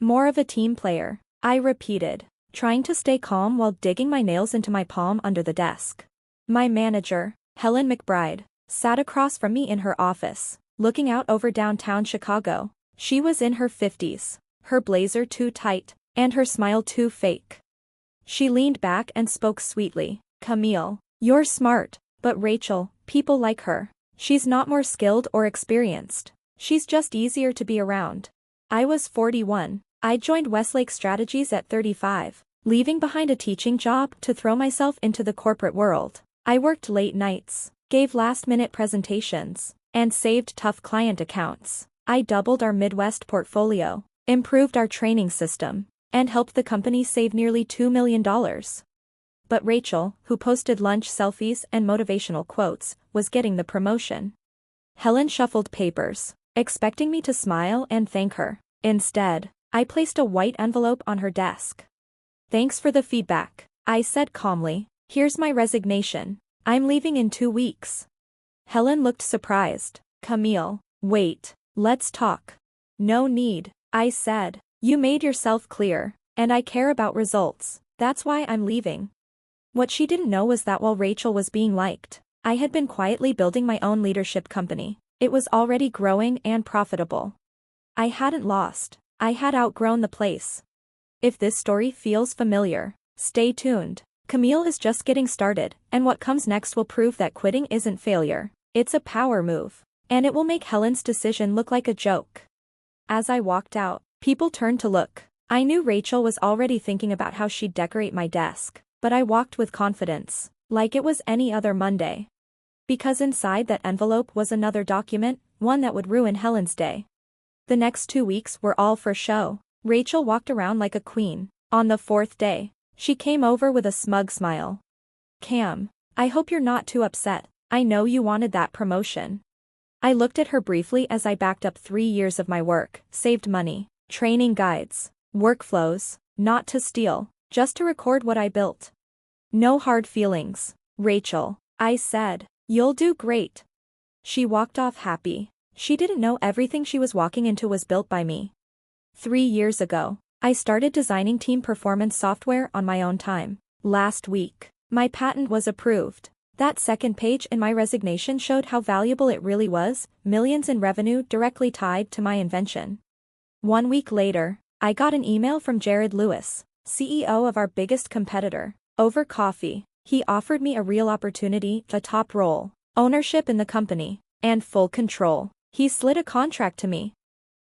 More of a team player, I repeated, trying to stay calm while digging my nails into my palm under the desk. My manager, Helen McBride, sat across from me in her office, looking out over downtown Chicago. She was in her 50s, her blazer too tight, and her smile too fake. She leaned back and spoke sweetly. "Camille, you're smart, but Rachel, people like her. She's not more skilled or experienced. She's just easier to be around." I was 41. I joined Westlake Strategies at 35, leaving behind a teaching job to throw myself into the corporate world. I worked late nights, gave last-minute presentations, and saved tough client accounts. I doubled our Midwest portfolio, improved our training system, and helped the company save nearly $2 million. But Rachel, who posted lunch selfies and motivational quotes, was getting the promotion. Helen shuffled papers, expecting me to smile and thank her. Instead, I placed a white envelope on her desk. "Thanks for the feedback," I said calmly. "Here's my resignation. I'm leaving in 2 weeks." Helen looked surprised. "Camille, wait, let's talk." "No need," I said. "You made yourself clear, and I care about results. That's why I'm leaving." What she didn't know was that while Rachel was being liked, I had been quietly building my own leadership company. It was already growing and profitable. I hadn't lost. I had outgrown the place. If this story feels familiar, stay tuned. Camille is just getting started, and what comes next will prove that quitting isn't failure. It's a power move. And it will make Helen's decision look like a joke. As I walked out, people turned to look. I knew Rachel was already thinking about how she'd decorate my desk, but I walked with confidence, like it was any other Monday. Because inside that envelope was another document, one that would ruin Helen's day. The next 2 weeks were all for show. Rachel walked around like a queen. On the 4th day, she came over with a smug smile. "Cam, I hope you're not too upset. I know you wanted that promotion." I looked at her briefly as I backed up 3 years of my work, saved money, training guides, workflows, not to steal, just to record what I built. "No hard feelings, Rachel," I said. "You'll do great." She walked off happy. She didn't know everything she was walking into was built by me. 3 years ago, I started designing team performance software on my own time. Last week, my patent was approved. That second page in my resignation showed how valuable it really was, millions in revenue directly tied to my invention. 1 week later, I got an email from Jared Lewis, CEO of our biggest competitor. Over coffee, he offered me a real opportunity, a top role, ownership in the company, and full control. He slid a contract to me.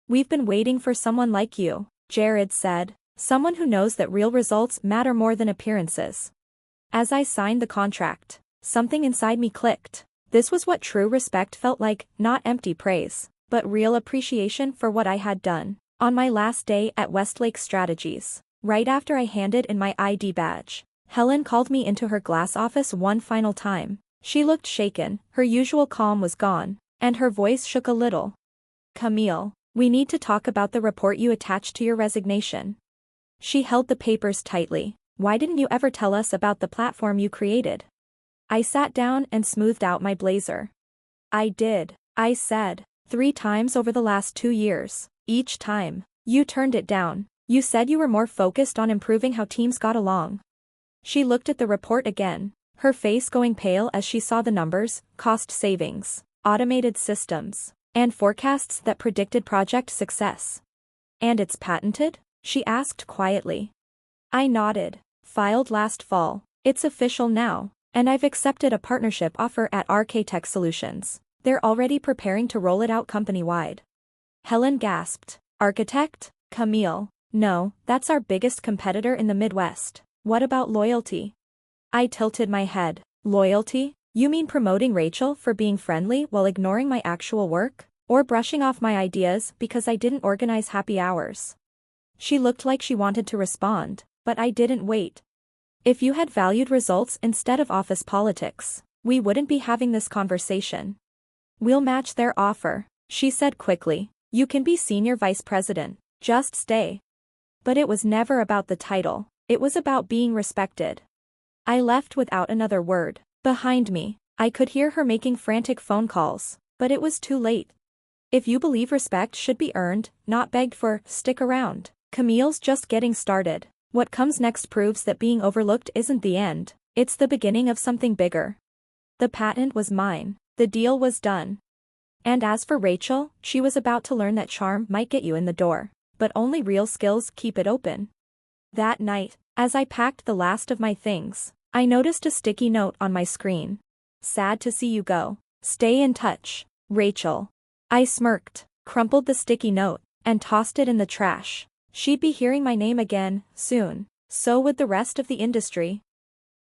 "We've been waiting for someone like you," Jared said, "someone who knows that real results matter more than appearances." As I signed the contract, something inside me clicked. This was what true respect felt like, not empty praise, but real appreciation for what I had done. On my last day at Westlake Strategies, right after I handed in my ID badge, Helen called me into her glass office one final time. She looked shaken, her usual calm was gone, and her voice shook a little. "Camille, we need to talk about the report you attached to your resignation." She held the papers tightly. "Why didn't you ever tell us about the platform you created?" I sat down and smoothed out my blazer. "I did," I said, "3 times over the last 2 years. Each time, you turned it down. You said you were more focused on improving how teams got along." She looked at the report again, her face going pale as she saw the numbers, cost savings, automated systems, and forecasts that predicted project success. "And it's patented?" she asked quietly. I nodded. "Filed last fall. It's official now, and I've accepted a partnership offer at Architect Solutions. They're already preparing to roll it out company-wide." Helen gasped. "Architect? Camille, no, that's our biggest competitor in the Midwest. What about loyalty?" I tilted my head. "Loyalty? You mean promoting Rachel for being friendly while ignoring my actual work? Or brushing off my ideas because I didn't organize happy hours?" She looked like she wanted to respond, but I didn't wait. "If you had valued results instead of office politics, we wouldn't be having this conversation." "We'll match their offer," she said quickly. "You can be senior vice president, just stay." But it was never about the title, it was about being respected. I left without another word. Behind me, I could hear her making frantic phone calls, but it was too late. If you believe respect should be earned, not begged for, stick around. Camille's just getting started. What comes next proves that being overlooked isn't the end, it's the beginning of something bigger. The patent was mine. The deal was done. And as for Rachel, she was about to learn that charm might get you in the door, but only real skills keep it open. That night, as I packed the last of my things, I noticed a sticky note on my screen. Sad to see you go. Stay in touch, Rachel. I smirked, crumpled the sticky note, and tossed it in the trash. She'd be hearing my name again, soon. So would the rest of the industry.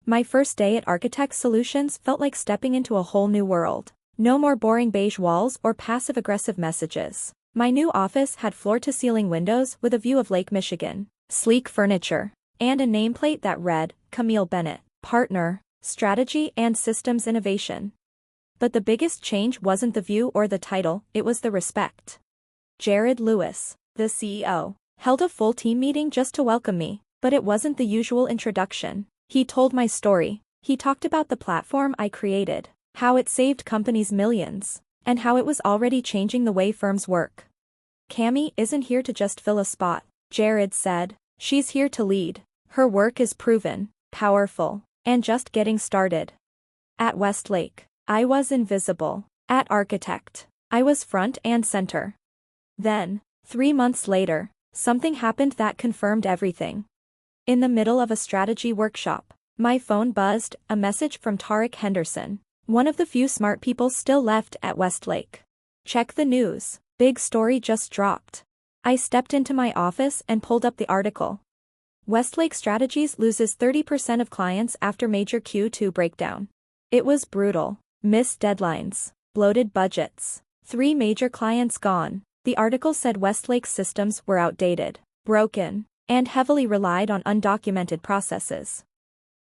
My first day at Architect Solutions felt like stepping into a whole new world. No more boring beige walls or passive-aggressive messages. My new office had floor-to-ceiling windows with a view of Lake Michigan, sleek furniture, and a nameplate that read, Camille Bennett, Partner, Strategy and Systems Innovation. But the biggest change wasn't the view or the title, it was the respect. Jared Lewis, the CEO, held a full team meeting just to welcome me, but it wasn't the usual introduction. He told my story. He talked about the platform I created, how it saved companies millions, and how it was already changing the way firms work. Cami isn't here to just fill a spot, Jared said. She's here to lead. Her work is proven, powerful, and just getting started. At Westlake, I was invisible. At Architect, I was front and center. Then, 3 months later, something happened that confirmed everything. In the middle of a strategy workshop, my phone buzzed, a message from Tarek Henderson, one of the few smart people still left at Westlake. Check the news, big story just dropped. I stepped into my office and pulled up the article. Westlake Strategies loses 30% of clients after major Q2 breakdown. It was brutal. Missed deadlines, bloated budgets, 3 major clients gone. The article said Westlake's systems were outdated, broken, and heavily relied on undocumented processes.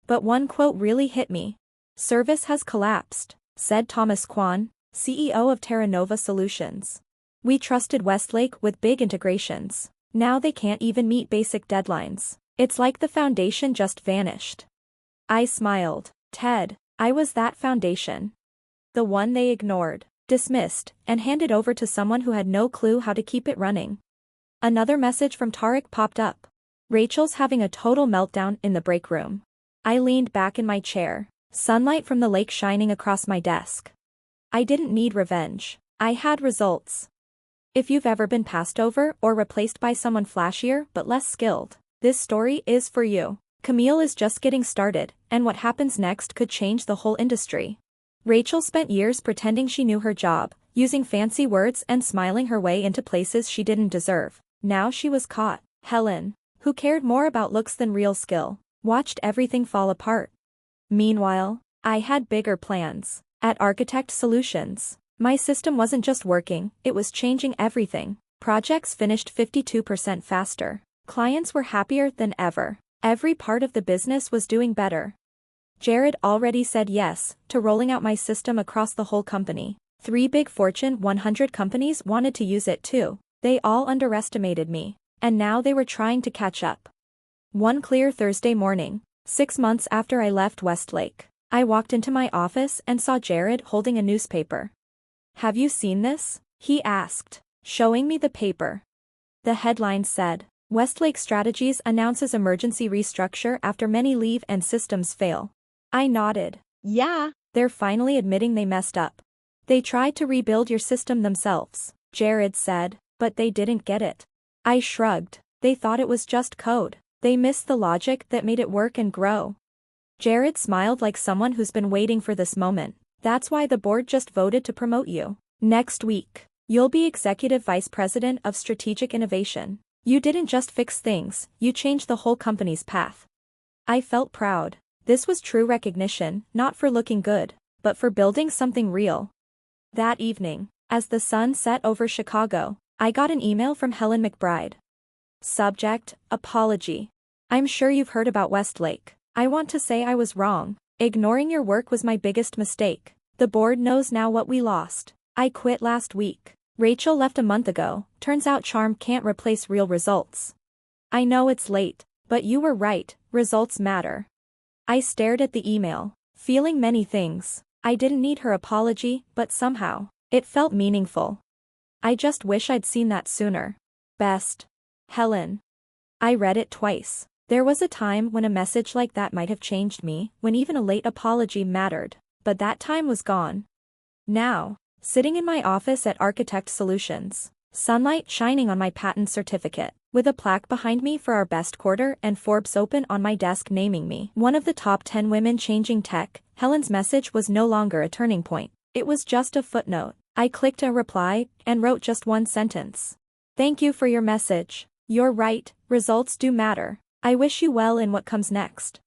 But one quote really hit me. Service has collapsed, said Thomas Kwan, CEO of Terra Nova Solutions. We trusted Westlake with big integrations. Now they can't even meet basic deadlines. It's like the foundation just vanished. I smiled. Ted, I was that foundation. The one they ignored, dismissed, and handed over to someone who had no clue how to keep it running. Another message from Tarek popped up. Rachel's having a total meltdown in the break room. I leaned back in my chair, sunlight from the lake shining across my desk. I didn't need revenge. I had results. If you've ever been passed over or replaced by someone flashier but less skilled, this story is for you. Camille is just getting started, and what happens next could change the whole industry. Rachel spent years pretending she knew her job, using fancy words and smiling her way into places she didn't deserve. Now she was caught. Helen, who cared more about looks than real skill, watched everything fall apart. Meanwhile, I had bigger plans. At Architect Solutions, my system wasn't just working, it was changing everything. Projects finished 52% faster. Clients were happier than ever. Every part of the business was doing better. Jared already said yes to rolling out my system across the whole company. 3 big Fortune 100 companies wanted to use it too. They all underestimated me, and now they were trying to catch up. One clear Thursday morning, 6 months after I left Westlake, I walked into my office and saw Jared holding a newspaper. Have you seen this? He asked, showing me the paper. The headline said, Westlake Strategies announces emergency restructure after many leave and systems fail. I nodded. Yeah, they're finally admitting they messed up. They tried to rebuild your system themselves, Jared said, but they didn't get it. I shrugged. They thought it was just code. They missed the logic that made it work and grow. Jared smiled like someone who's been waiting for this moment. That's why the board just voted to promote you. Next week, you'll be Executive Vice President of Strategic Innovation. You didn't just fix things, you changed the whole company's path. I felt proud. This was true recognition, not for looking good, but for building something real. That evening, as the sun set over Chicago, I got an email from Helen McBride. Subject, apology. I'm sure you've heard about Westlake. I want to say I was wrong. Ignoring your work was my biggest mistake. The board knows now what we lost. I quit last week. Rachel left a month ago. Turns out charm can't replace real results. I know it's late, but you were right, results matter. I stared at the email, feeling many things. I didn't need her apology, but somehow, it felt meaningful. I just wish I'd seen that sooner. Best. Helen. I read it twice. There was a time when a message like that might have changed me, when even a late apology mattered. But that time was gone. Now, sitting in my office at Architect Solutions, sunlight shining on my patent certificate, with a plaque behind me for our best quarter and Forbes open on my desk naming me one of the top 10 women changing tech, Helen's message was no longer a turning point. It was just a footnote. I clicked a reply and wrote just one sentence. Thank you for your message. You're right, results do matter. I wish you well in what comes next.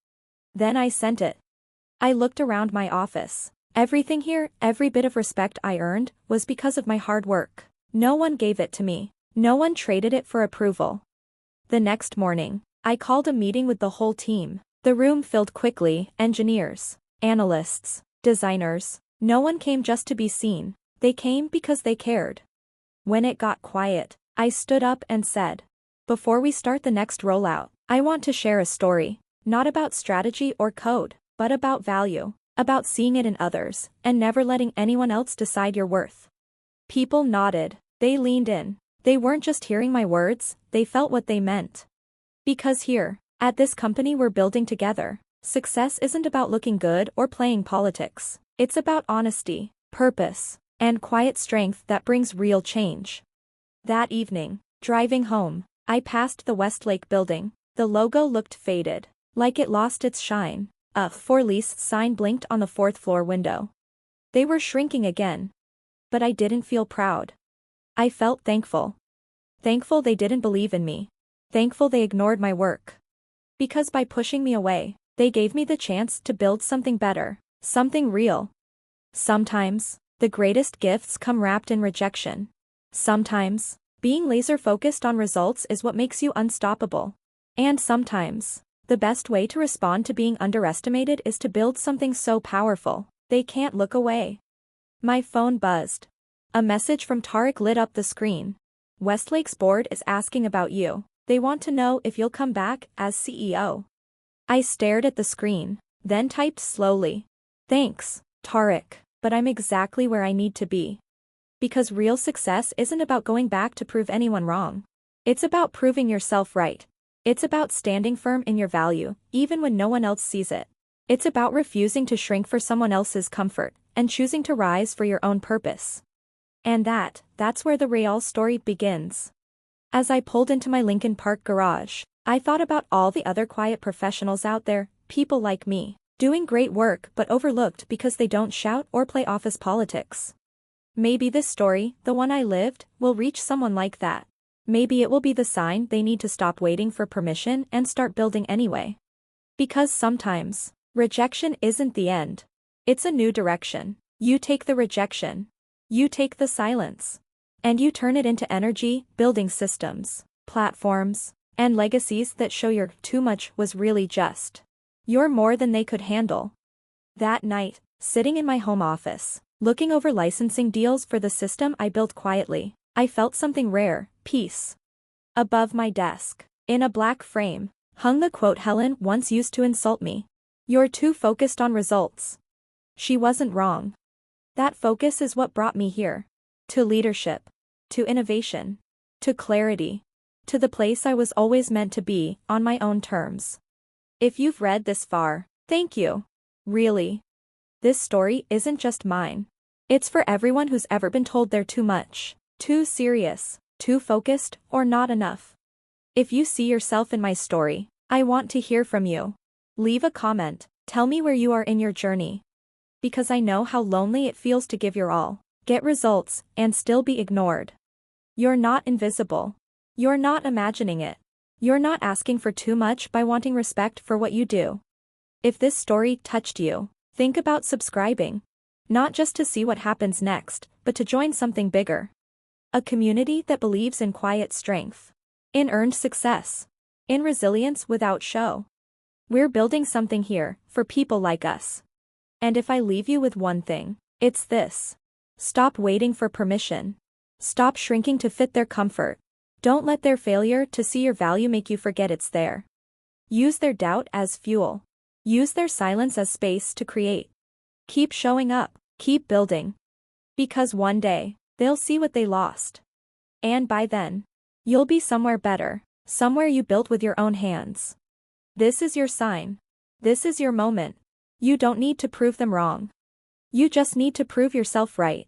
Then I sent it. I looked around my office. Everything here, every bit of respect I earned, was because of my hard work. No one gave it to me. No one traded it for approval. The next morning, I called a meeting with the whole team. The room filled quickly, engineers, analysts, designers. No one came just to be seen. They came because they cared. When it got quiet, I stood up and said, before we start the next rollout, I want to share a story, not about strategy or code, but about value, about seeing it in others, and never letting anyone else decide your worth. People nodded. They leaned in. They weren't just hearing my words, they felt what they meant. Because here, at this company we're building together, success isn't about looking good or playing politics. It's about honesty, purpose, and quiet strength that brings real change. That evening, driving home, I passed the Westlake building. The logo looked faded, like it lost its shine. A for lease sign blinked on the fourth-floor window. They were shrinking again. But I didn't feel proud. I felt thankful. Thankful they didn't believe in me. Thankful they ignored my work. Because by pushing me away, they gave me the chance to build something better, something real. Sometimes, the greatest gifts come wrapped in rejection. Sometimes, being laser-focused on results is what makes you unstoppable. And sometimes, the best way to respond to being underestimated is to build something so powerful, they can't look away. My phone buzzed. A message from Tariq lit up the screen. Westlake's board is asking about you. They want to know if you'll come back as CEO. I stared at the screen, then typed slowly. Thanks, Tariq, but I'm exactly where I need to be. Because real success isn't about going back to prove anyone wrong. It's about proving yourself right. It's about standing firm in your value, even when no one else sees it. It's about refusing to shrink for someone else's comfort, and choosing to rise for your own purpose. And that's where the Betrayal story begins. As I pulled into my Lincoln Park garage, I thought about all the other quiet professionals out there, people like me, doing great work but overlooked because they don't shout or play office politics. Maybe this story, the one I lived, will reach someone like that. Maybe it will be the sign they need to stop waiting for permission and start building anyway. Because sometimes, rejection isn't the end. It's a new direction. You take the rejection. You take the silence. And you turn it into energy, building systems, platforms, and legacies that show your too much was really just. You're more than they could handle. That night, sitting in my home office, looking over licensing deals for the system I built quietly, I felt something rare, peace. Above my desk, in a black frame, hung the quote Helen once used to insult me. You're too focused on results. She wasn't wrong. That focus is what brought me here. To leadership. To innovation. To clarity. To the place I was always meant to be, on my own terms. If you've read this far, thank you. Really. This story isn't just mine. It's for everyone who's ever been told they're too much, too serious, too focused, or not enough. If you see yourself in my story, I want to hear from you. Leave a comment, tell me where you are in your journey. Because I know how lonely it feels to give your all, get results, and still be ignored. You're not invisible. You're not imagining it. You're not asking for too much by wanting respect for what you do. If this story touched you, think about subscribing. Not just to see what happens next, but to join something bigger. A community that believes in quiet strength. In earned success. In resilience without show. We're building something here, for people like us. And if I leave you with one thing, it's this. Stop waiting for permission. Stop shrinking to fit their comfort. Don't let their failure to see your value make you forget it's there. Use their doubt as fuel. Use their silence as space to create. Keep showing up, keep building. Because one day, they'll see what they lost. And by then, you'll be somewhere better, Somewhere you built with your own hands. This is your sign. This is your moment. You don't need to prove them wrong. You just need to prove yourself right.